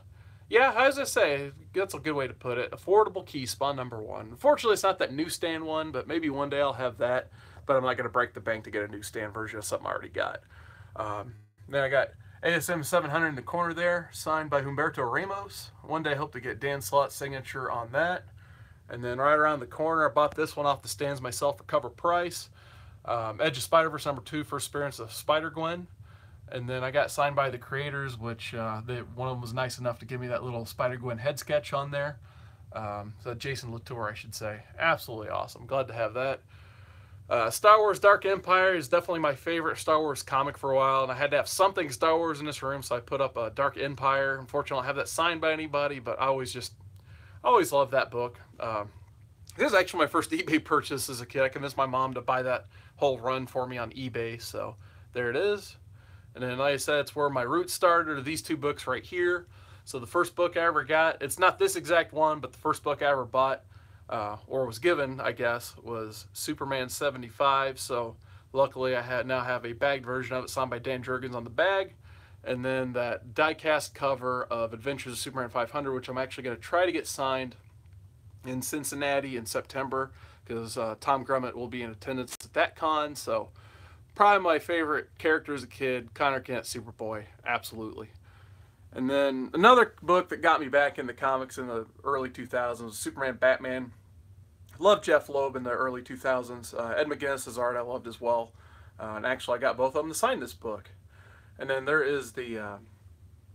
as I say, that's a good way to put it. Affordable key, Spawn #1. Unfortunately, it's not that newsstand one, but maybe one day I'll have that. But I'm not going to break the bank to get a newsstand version of something I already got. Then I got ASM 700 in the corner there, signed by Humberto Ramos. One day I hope to get Dan Slott's signature on that. And then right around the corner, I bought this one off the stands myself for cover price. Edge of Spider-Verse #2, first appearance of Spider-Gwen. And then I got signed by the creators, which one of them was nice enough to give me that little Spider-Gwen head sketch on there. So Jason Latour, I should say. Absolutely awesome. Glad to have that. Star Wars Dark Empire is definitely my favorite Star Wars comic for a while, and I had to have something Star Wars in this room, so I put up a Dark Empire. Unfortunately, I don't have that signed by anybody, but I always loved that book. This is actually my first eBay purchase as a kid. I convinced my mom to buy that whole run for me on eBay, so there it is. And then, like I said, it's where my roots started, are these two books right here. So the first book I ever got, it's not this exact one, but the first book I ever bought, or was given, I guess, was Superman 75. So luckily I now have a bagged version of it signed by Dan Jurgens on the bag. And then that die-cast cover of Adventures of Superman 500, which I'm actually going to try to get signed in Cincinnati in September, because Tom Grummett will be in attendance at that con. So probably my favorite character as a kid, Connor Kent, Superboy, absolutely. And then another book that got me back into comics in the early 2000s was Superman Batman. Loved Jeff Loeb in the early 2000s. Ed McGuinness's art I loved as well. And actually I got both of them to sign this book. And then there is the,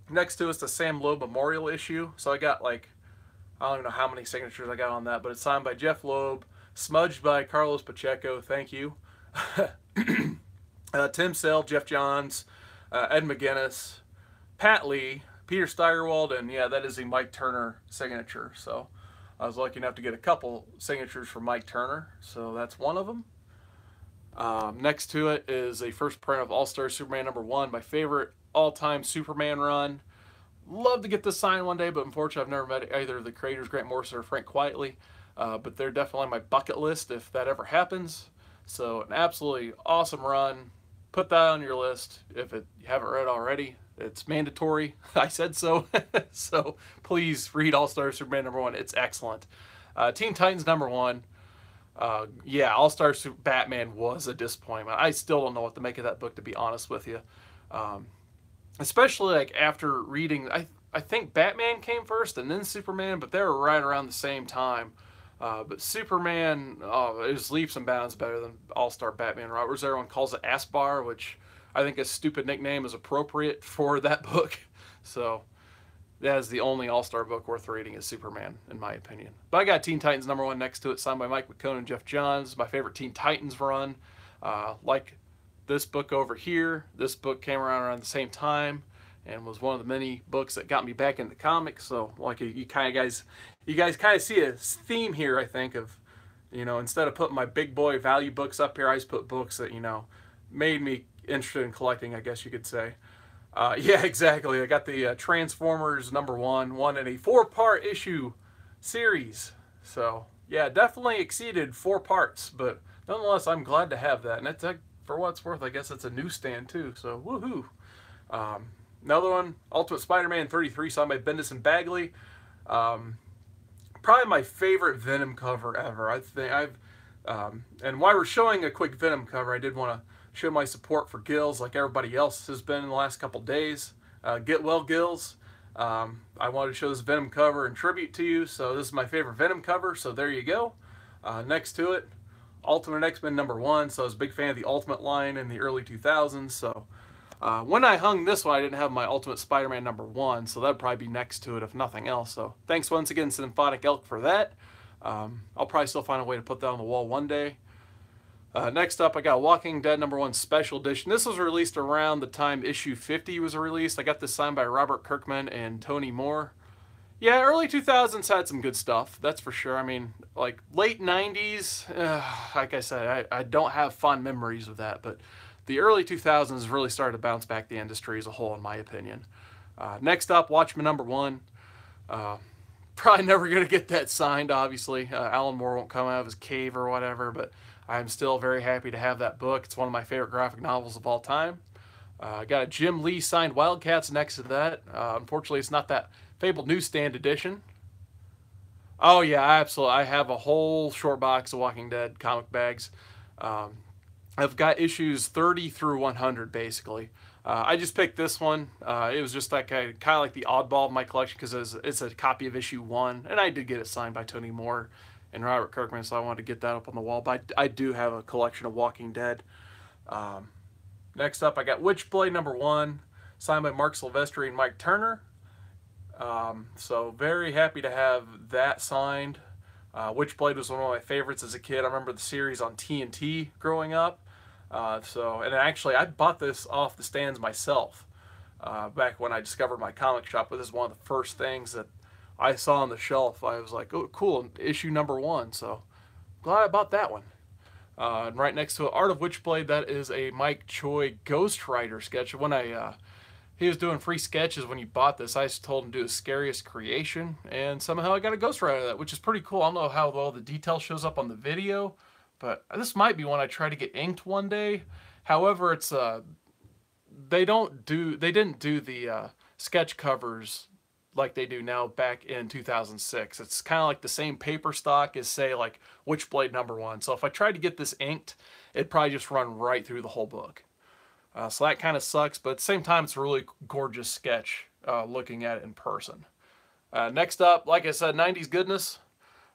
next to us, the Sam Loeb Memorial issue. So I got like, I don't even know how many signatures I got on that, but it's signed by Jeff Loeb, smudged by Carlos Pacheco, thank you. Tim Sale, Jeff Johns, Ed McGuinness, Pat Lee, Peter Steigerwald, and yeah, that is a Mike Turner signature. So I was lucky enough to get a couple signatures from Mike Turner, so that's one of them. Next to it is a first print of All-Star Superman #1, my favorite all-time Superman run. Love to get this signed one day, but unfortunately I've never met either of the creators, Grant Morrison or Frank Quitely. But they're definitely on my bucket list if that ever happens. So an absolutely awesome run. Put that on your list if you haven't read already. It's mandatory. I said so. So please read All-Star Superman #1. It's excellent. Teen Titans #1. Yeah, All-Star Batman was a disappointment. I still don't know what to make of that book, to be honest with you. Especially like after reading, I think Batman came first and then Superman, but they were right around the same time. But Superman, it was leaps and bounds better than All-Star Batman. Robert everyone calls it Asbar, which I think a stupid nickname is appropriate for that book. So that is the only All-Star book worth reading is Superman, in my opinion. But I got Teen Titans #1 next to it, signed by Mike McKone and Jeff Johns. My favorite Teen Titans run. Like this book over here, this book came around the same time and was one of the many books that got me back into comics. So like you guys kind of see a theme here, I think, of, you know, instead of putting my big boy value books up here, I just put books that, you know, made me interested in collecting, I guess you could say. Yeah, exactly. I got the Transformers #1, one in a 4-part issue series. So Yeah, definitely exceeded 4 parts, but nonetheless, I'm glad to have that. And it's for what it's worth, I guess it's a newsstand too. So woohoo! Another one, Ultimate Spider-Man 33, signed by Bendis and Bagley. Um, Probably my favorite Venom cover ever. I think and while we're showing a quick Venom cover, I did want to show my support for Gills, like everybody else has been in the last couple days. Get well, Gills. I wanted to show this Venom cover in tribute to you, so this is my favorite Venom cover, so there you go. Next to it, Ultimate X-Men #1, so I was a big fan of the Ultimate line in the early 2000s, so when I hung this one, I didn't have my Ultimate Spider-Man #1, so that'd probably be next to it if nothing else. So thanks once again, Symphonic Elk, for that. I'll probably still find a way to put that on the wall one day. Next up, I got Walking Dead #1 Special Edition. This was released around the time issue 50 was released. I got this signed by Robert Kirkman and Tony Moore. Yeah, early 2000s had some good stuff, that's for sure. I mean, like late 90s, like I said, I don't have fond memories of that, but the early 2000s really started to bounce back the industry as a whole, in my opinion. Next up, Watchmen #1. Probably never going to get that signed, obviously. Alan Moore won't come out of his cave or whatever, but I'm still very happy to have that book. It's one of my favorite graphic novels of all time. I got a Jim Lee signed Wildcats next to that. Unfortunately, it's not that fabled newsstand edition. Oh, yeah, absolutely. I have a whole short box of Walking Dead comic bags. I've got issues 30 through 100, basically. I just picked this one. It was just like kind of like the oddball of my collection because it's a copy of issue 1, and I did get it signed by Tony Moore and Robert Kirkman, so I wanted to get that up on the wall. But I do have a collection of Walking Dead. Next up, I got Witchblade #1, signed by Mark Silvestri and Mike Turner. So very happy to have that signed. Witchblade was one of my favorites as a kid. I remember the series on TNT growing up. And actually, I bought this off the stands myself back when I discovered my comic shop. But this is one of the first things that I saw on the shelf. I was like, oh, cool, issue #1. So glad I bought that one. And right next to it, Art of Witchblade, that is a Mike Choi Ghost Rider sketch. When he was doing free sketches when he bought this, I told him to do his scariest creation, and somehow I got a Ghost Rider of that, which is pretty cool. I don't know how well the detail shows up on the video, but this might be one I try to get inked one day. However, it's they didn't do the sketch covers like they do now back in 2006. It's kind of like the same paper stock as, say, like Witchblade #1. So if I tried to get this inked, it'd probably just run right through the whole book. So that kind of sucks, but at the same time, it's a really gorgeous sketch looking at it in person. Next up, like I said, 90s goodness.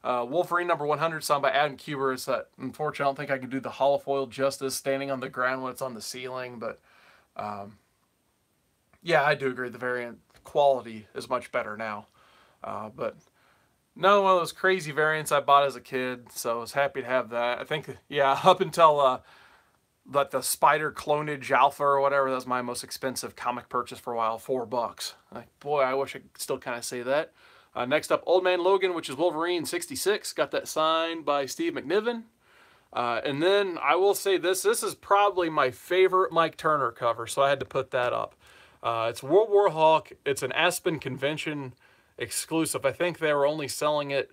Wolverine #100, signed by Adam Kubert. It's that, unfortunately, I don't think I can do the holofoil justice standing on the ground when it's on the ceiling, but yeah, I do agree the variant quality is much better now. But another one of those crazy variants I bought as a kid, so I was happy to have that. I think, yeah, up until like the Spider Clonage Alpha or whatever, that was my most expensive comic purchase for a while, $4. Like, boy, I wish I could still kind of say that. Next up, Old Man Logan, which is Wolverine '66. Got that signed by Steve McNiven. And then I will say this is probably my favorite Mike Turner cover, so I had to put that up. It's World War Hulk. It's an Aspen Convention exclusive. I think they were only selling it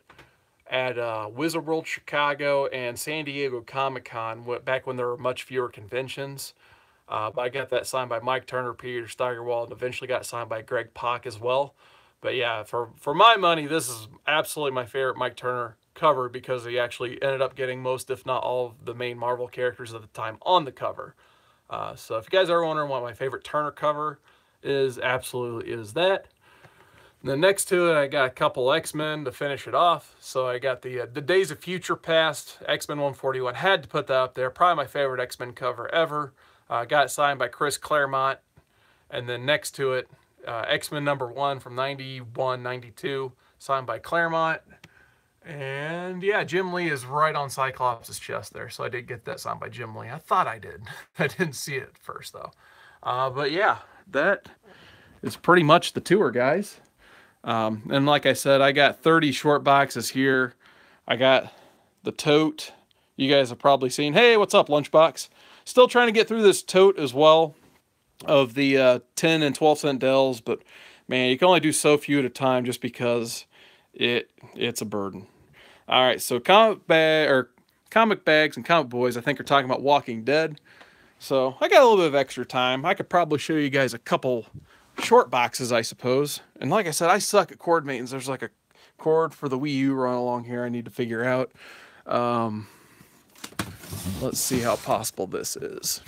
at Wizard World Chicago and San Diego Comic-Con back when there were much fewer conventions. But I got that signed by Mike Turner, Peter Steigerwald, and eventually got signed by Greg Pak as well. But yeah, for my money, this is absolutely my favorite Mike Turner cover because he actually ended up getting most, if not all, of the main Marvel characters at the time on the cover. So if you guys are wondering what my favorite Turner cover is, absolutely is that. Then next to it, I got a couple X-Men to finish it off. So I got the Days of Future Past, X-Men 141. Had to put that up there. Probably my favorite X-Men cover ever. Got it signed by Chris Claremont. And then next to it, X-Men #1 from 91, 92, signed by Claremont. And yeah, Jim Lee is right on Cyclops' chest there. So I did get that signed by Jim Lee. I thought I did. I didn't see it at first, though. But yeah, that is pretty much the tour, guys. And like I said, I got 30 short boxes here. I got the tote. You guys have probably seen. Hey, what's up, Lunchbox? Still trying to get through this tote as well of the 10 and 12 cent Dells, but man, you can only do so few at a time just because it's a burden. All right, so comic bags and comic boys, I think, are talking about Walking Dead. So I got a little bit of extra time. I could probably show you guys a couple short boxes, I suppose. And like I said, I suck at cord maintenance. There's like a cord for the Wii U run along here I need to figure out. Let's see how possible this is.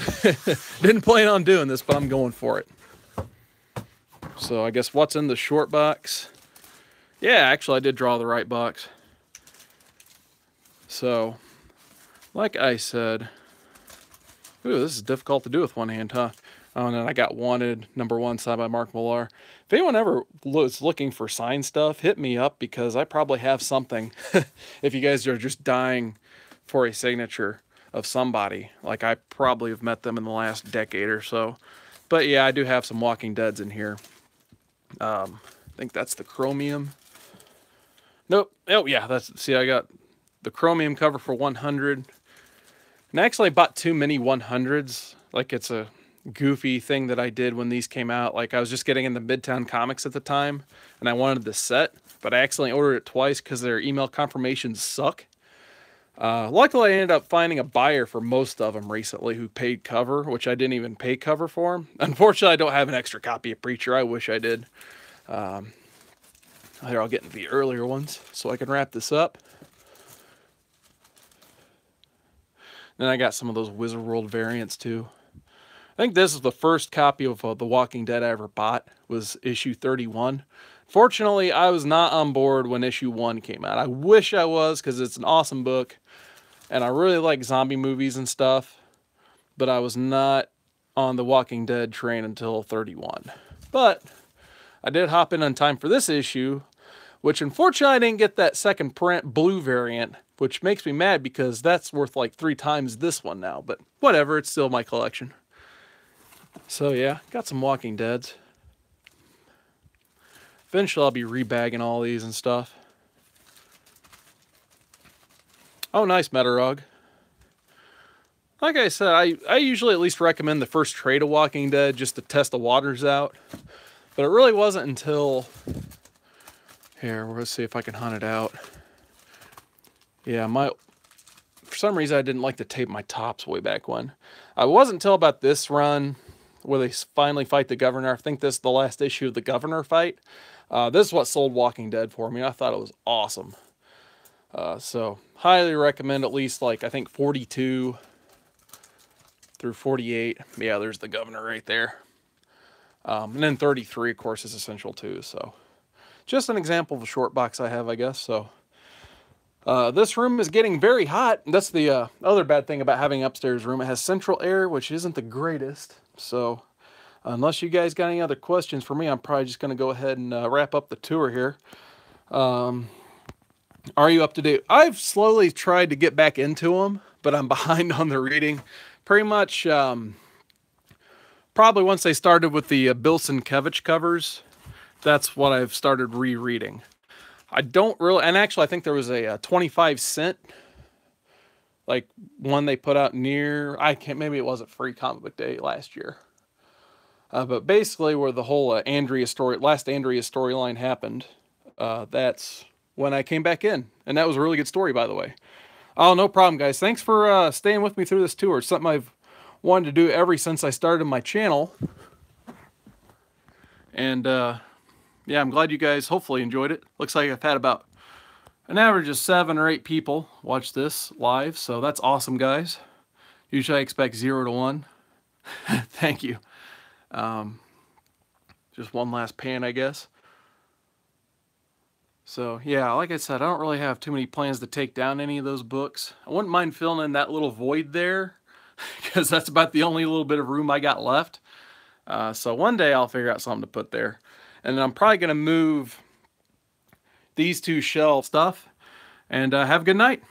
Didn't plan on doing this, but I'm going for it. So I guess what's in the short box? Yeah, actually I did draw the right box. So, like I said, ooh, this is difficult to do with one hand, huh? Oh, and then I got Wanted, #1, signed by Mark Millar. If anyone ever was looking for signed stuff, hit me up, because I probably have something. If you guys are just dying for a signature of somebody, like I probably have met them in the last decade or so. But yeah, I do have some Walking Deads in here. I think that's the Chromium. Nope. Oh yeah, see, I got the Chromium cover for 100. And actually I bought too many 100s. Like, it's a goofy thing that I did when these came out. Like, I was just getting into Midtown Comics at the time, and I wanted the set, but I accidentally ordered it twice because their email confirmations suck. Luckily, I ended up finding a buyer for most of them recently who paid cover, which I didn't even pay cover for. Unfortunately, I don't have an extra copy of Preacher. I wish I did. Here, I'll get into the earlier ones so I can wrap this up. Then I got some of those Wizard World variants too. I think this is the first copy of The Walking Dead I ever bought, was issue 31. Fortunately, I was not on board when issue 1 came out. I wish I was, because it's an awesome book, and I really like zombie movies and stuff, but I was not on the Walking Dead train until 31. But I did hop in on time for this issue, which unfortunately I didn't get that second print blue variant, which makes me mad because that's worth like 3 times this one now, but whatever, it's still my collection. So yeah, got some Walking Deads. Eventually I'll be rebagging all these and stuff. Oh, nice, Metarog. Like I said, I usually at least recommend the first trade of Walking Dead just to test the waters out. But it really wasn't until... Here, let's see if I can hunt it out. Yeah, for some reason I didn't like to tape my tops way back when. It wasn't until about this run where they finally fight the Governor. I think this is the last issue of the Governor fight. This is what sold Walking Dead for me. I thought it was awesome. So, highly recommend at least, like, I think 42 through 48. Yeah, there's the Governor right there. And then 33, of course, is essential too. So, just an example of a short box I have, I guess. So, this room is getting very hot. That's the other bad thing about having an upstairs room. It has central air, which isn't the greatest. So, unless you guys got any other questions for me, I'm probably just going to go ahead and wrap up the tour here. Are you up to date? I've slowly tried to get back into them, but I'm behind on the reading. Pretty much, probably once they started with the Bill Sienkiewicz covers, that's what I've started rereading. I don't really, and actually I think there was a 25-cent, like, one they put out near, maybe it wasn't Free Comic Book Day last year. But basically where the whole last Andrea storyline happened, that's when I came back in. And that was a really good story, by the way. Oh, no problem, guys. Thanks for staying with me through this tour. It's something I've wanted to do ever since I started my channel. And, yeah, I'm glad you guys hopefully enjoyed it. Looks like I've had about an average of 7 or 8 people watch this live. So that's awesome, guys. Usually I expect 0 to 1. Thank you. Just one last pan, I guess. So, yeah, like I said, I don't really have too many plans to take down any of those books. I wouldn't mind filling in that little void there, because that's about the only little bit of room I got left. So one day I'll figure out something to put there. And then I'm probably going to move these 2 shelf stuff. And have a good night.